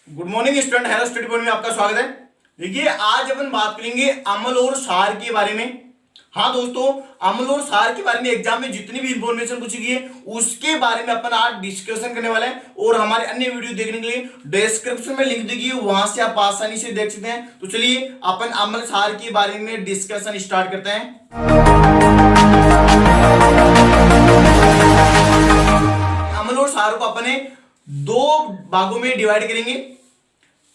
Good morning student, hello study point में आपका स्वागत है। देखिए आज अपन बात करेंगे अम्ल और क्षार के बारे में। हाँ दोस्तों, अम्ल और क्षार के बारे में एग्जाम में जितनी भी इंफॉर्मेशन पूछी गई है उसके बारे में अपन आज डिस्कशन करने वाले हैं। और हमारे अन्य वीडियो देखने के लिए डिस्क्रिप्शन में लिंक दी गई, वहां से आप आसानी से देख सकते हैं। तो चलिए अपन अम्ल क्षार के बारे में डिस्कशन स्टार्ट करते हैं। अम्ल और क्षार को अपने दो भागों में डिवाइड करेंगे।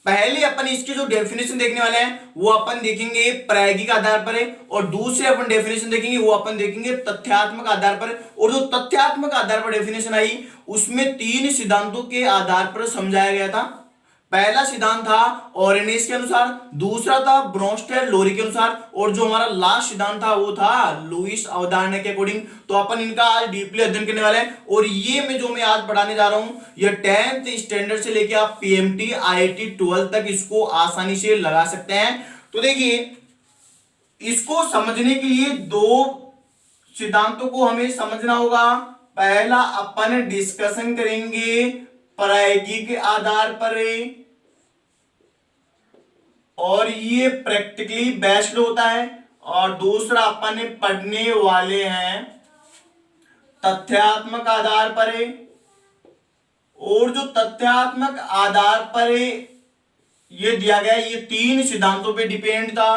पहले अपन इसकी जो डेफिनेशन देखने वाले हैं वो अपन देखेंगे प्रायोगिक आधार पर है, और दूसरे अपन डेफिनेशन देखेंगे वो अपन देखेंगे तथ्यात्मक आधार पर। और जो तथ्यात्मक आधार पर डेफिनेशन आई उसमें तीन सिद्धांतों के आधार पर समझाया गया था। पहला सिद्धांत था ओरेनियस के अनुसार, दूसरा था ब्रोंस्टेड लोरी के अनुसार, और जो हमारा लास्ट सिद्धांत था वो था लुईस अवधारणा के अकॉर्डिंग। तो अपन इनका आज डीपली अध्ययन करने वाले हैं। और ये मैं आज पढ़ाने जा रहा हूं ये 10th स्टैंडर्ड से लेके आप पीएमटी आईआईटी 12 तक इसको आसानी से लगा सकते हैं। तो देखिए इसको समझने के लिए दो सिद्धांतों को हमें समझना होगा। पहला अपन डिस्कशन करेंगे प्रायोगिक आधार पर, और ये प्रैक्टिकली बेस्ड होता है। और दूसरा अपन पढ़ने वाले हैं तथ्यात्मक आधार पर, और जो तथ्यात्मक आधार पर ये दिया गया ये तीन सिद्धांतों पे डिपेंड था।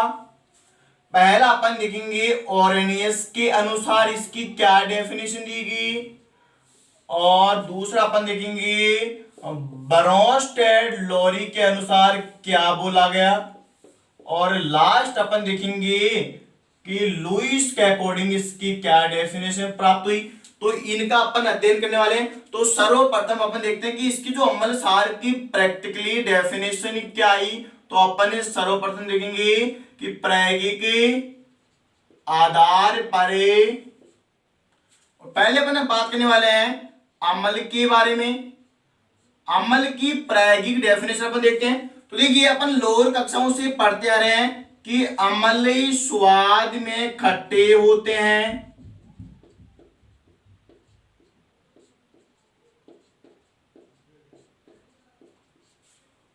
पहला अपन देखेंगे ओरेनियस के अनुसार इसकी क्या डेफिनेशन दी गई, और दूसरा अपन देखेंगे ब्रोंस्टेड लोरी के अनुसार क्या बोला गया, और लास्ट अपन देखेंगे कि लुईस के अकॉर्डिंग इसकी क्या डेफिनेशन प्राप्त हुई। तो इनका अपन अध्ययन करने वाले हैं। तो सर्वप्रथम अपन देखते हैं कि इसकी जो अम्ल क्षार की प्रैक्टिकली डेफिनेशन क्या आई। तो अपन सर्वप्रथम देखेंगे कि प्रायोगिक आधार पर पहले अपन बात करने वाले हैं अम्ल के बारे में। अम्ल की प्रायोगिक डेफिनेशन अपन देखते हैं। तो देखिए अपन लोअर कक्षाओं से पढ़ते आ रहे हैं कि अम्ल स्वाद में खट्टे होते हैं,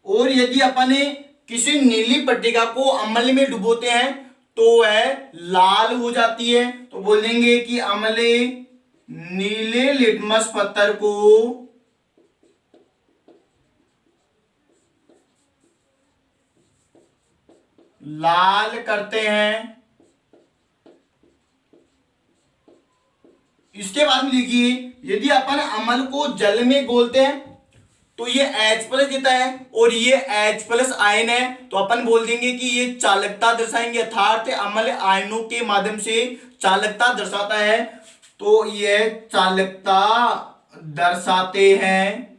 और यदि अपन किसी नीली पट्टिका को अम्ल में डुबोते हैं तो वह लाल हो जाती है। तो बोल देंगे कि अम्ल नीले लिटमस पत्थर को लाल करते हैं। इसके बाद में देखिए यदि अपन अम्ल को जल में घोलते हैं तो ये H+ देता है, और ये H+ आयन है। तो अपन बोल देंगे कि ये चालकता दर्शाएंगे, अर्थात अम्ल आयनों के माध्यम से चालकता दर्शाता है। तो ये चालकता दर्शाते हैं।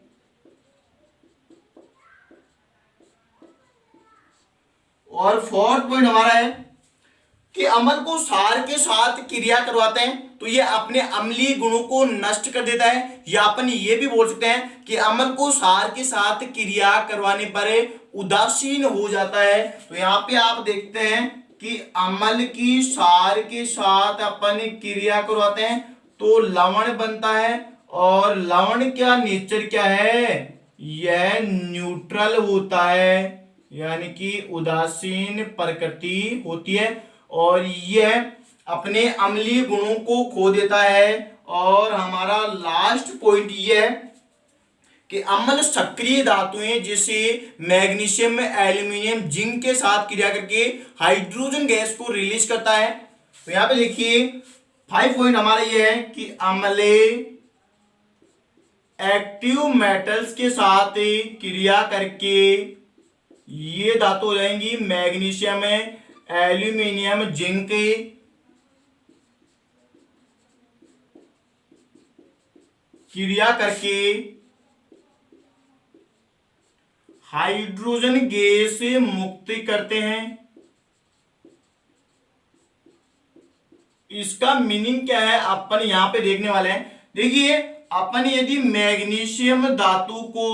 और फोर्थ पॉइंट हमारा है कि अम्ल को क्षार के साथ क्रिया करवाते हैं तो ये अपने अम्लीय गुणों को नष्ट कर देता है। या अपन ये भी बोल सकते हैं कि अम्ल को क्षार के साथ क्रिया करवाने पर उदासीन हो जाता है। तो यहाँ पे आप देखते हैं कि अम्ल की क्षार के साथ अपन क्रिया करवाते हैं तो लवण बनता है, और लवण का नेचर क्या है, यह न्यूट्रल होता है, यानी कि उदासीन प्रकृति होती है, और यह अपने अम्लीय गुणों को खो देता है। और हमारा लास्ट पॉइंट यह है कि अम्ल सक्रिय धातुएं जैसे मैग्नीशियम, एल्यूमिनियम, जिंक के साथ क्रिया करके हाइड्रोजन गैस को रिलीज करता है। तो यहां पे देखिए 5 पॉइंट हमारा यह है कि अम्ल एक्टिव मेटल्स के साथ क्रिया करके ये धातु हो जाएंगी मैग्नीशियम, एल्यूमिनियम, जिंक, क्रिया करके हाइड्रोजन गैस मुक्त करते हैं। इसका मीनिंग क्या है अपन यहां पे देखने वाले हैं। देखिए अपन यदि मैग्नीशियम धातु को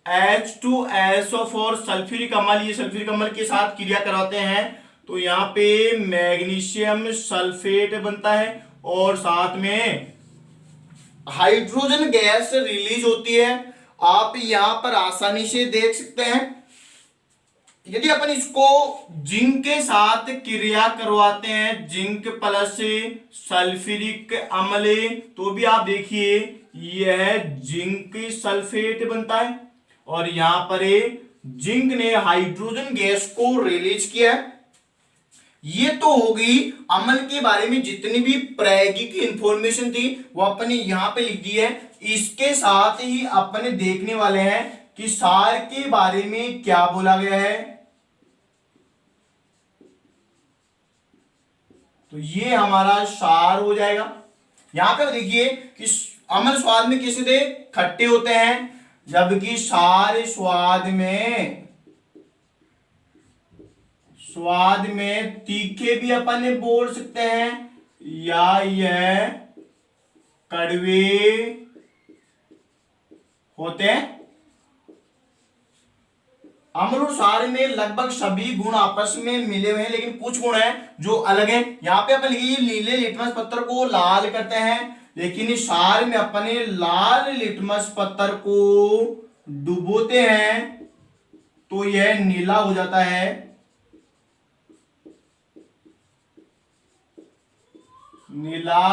H2SO4 सल्फ्यूरिक अम्ल, ये सल्फ्यूरिक अम्ल के साथ क्रिया कराते हैं तो यहाँ पे मैग्नीशियम सल्फेट बनता है, और साथ में हाइड्रोजन गैस रिलीज होती है। आप यहां पर आसानी से देख सकते हैं। यदि अपन इसको जिंक के साथ क्रिया करवाते हैं, जिंक प्लस सल्फ्यूरिक अम्ल, तो भी आप देखिए यह जिंक सल्फेट बनता है और यहां पर जिंक ने हाइड्रोजन गैस को रिलीज किया है। ये तो होगी अम्ल के बारे में जितनी भी प्रायोगिक इंफॉर्मेशन थी वो अपने यहां पे लिख दी है। इसके साथ ही अपने देखने वाले हैं कि क्षार के बारे में क्या बोला गया है। तो ये हमारा क्षार हो जाएगा। यहां पे देखिए कि अम्ल स्वाद में कैसे थे, खट्टे होते हैं, जबकि क्षार स्वाद में तीखे भी अपन बोल सकते हैं, या यह कड़वे होते हैं। अम्ल और क्षार में लगभग सभी गुण आपस में मिले हुए हैं, लेकिन कुछ गुण हैं जो अलग हैं। यहां पे अपन लिखिए नीले लिटमस पत्थर को लाल करते हैं, लेकिन क्षार में अपने लाल लिटमस पत्थर को डुबोते हैं तो यह नीला हो जाता है। नीला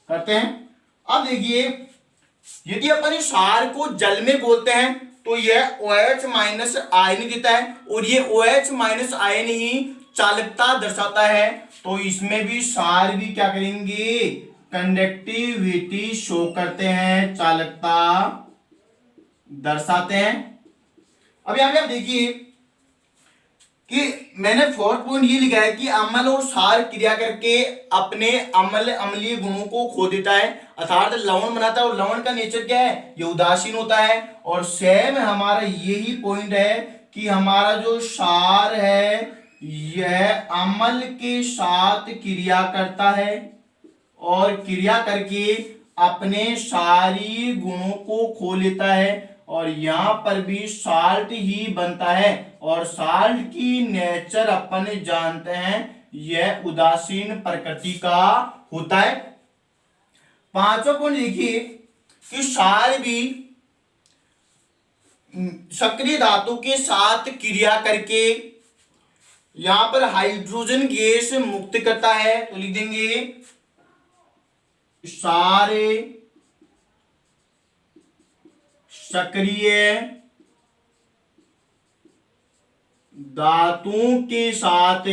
करते हैं। अब देखिए यदि अपन क्षार को जल में बोलते हैं तो यह OH माइनस आयन देता है और ये OH माइनस आयन ही चालकता दर्शाता है। तो इसमें भी क्षार भी क्या करेंगे, कंडक्टिविटी शो करते हैं, चालकता दर्शाते हैं। अब यहां पे आप देखिए कि मैंने फोर्थ पॉइंट ये लिखा है कि अम्ल और क्षार क्रिया करके अपने अम्लीय गुणों को खो देता है, अर्थात लवण बनाता है। और लवण का नेचर क्या है, ये उदासीन होता है। और सेम हमारा यही पॉइंट है कि हमारा जो क्षार है यह अम्ल के साथ क्रिया करता है और क्रिया करके अपने क्षारीय गुणों को खो लेता है। और यहां पर भी साल्ट ही बनता है और साल्ट की नेचर अपन जानते हैं, यह उदासीन प्रकृति का होता है। पांचवा पॉइंट देखिए कि क्षार भी सक्रिय धातु के साथ क्रिया करके यहां पर हाइड्रोजन गैस मुक्त करता है। तो लिख देंगे क्षार सक्रिय धातुओं के साथ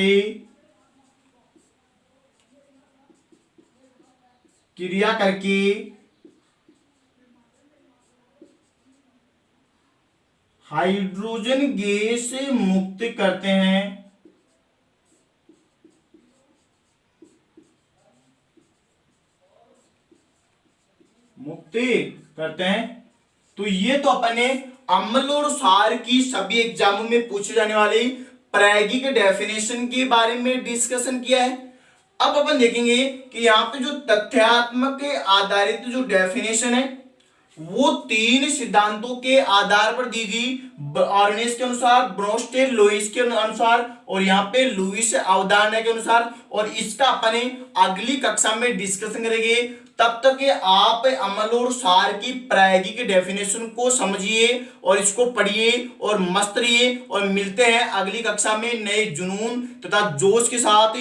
क्रिया करके हाइड्रोजन गैस मुक्त करते हैं। मुक्ति करते हैं। तो ये तो अपने अम्ल और क्षार की सभी एग्जामों में पूछे जाने वाली प्रायोगिक डेफिनेशन के बारे में डिस्कशन किया है। अब अपन देखेंगे कि यहाँ पे जो तथ्यात्मक आधारित जो डेफिनेशन है वो 3 सिद्धांतों के आधार पर दी गई, ऑर्नेस के अनुसार, ब्रोस्टेड लुईस के अनुसार और यहाँ पे लुईस अवधारणा के अनुसार। और इसका अपने अगली कक्षा में डिस्कशन करेंगे। तब तक आप अम्ल और क्षार की प्रायोगिक डेफिनेशन को समझिए और इसको पढ़िए और मस्त रहिए। और मिलते हैं अगली कक्षा में नए जुनून तथा जोश के साथ।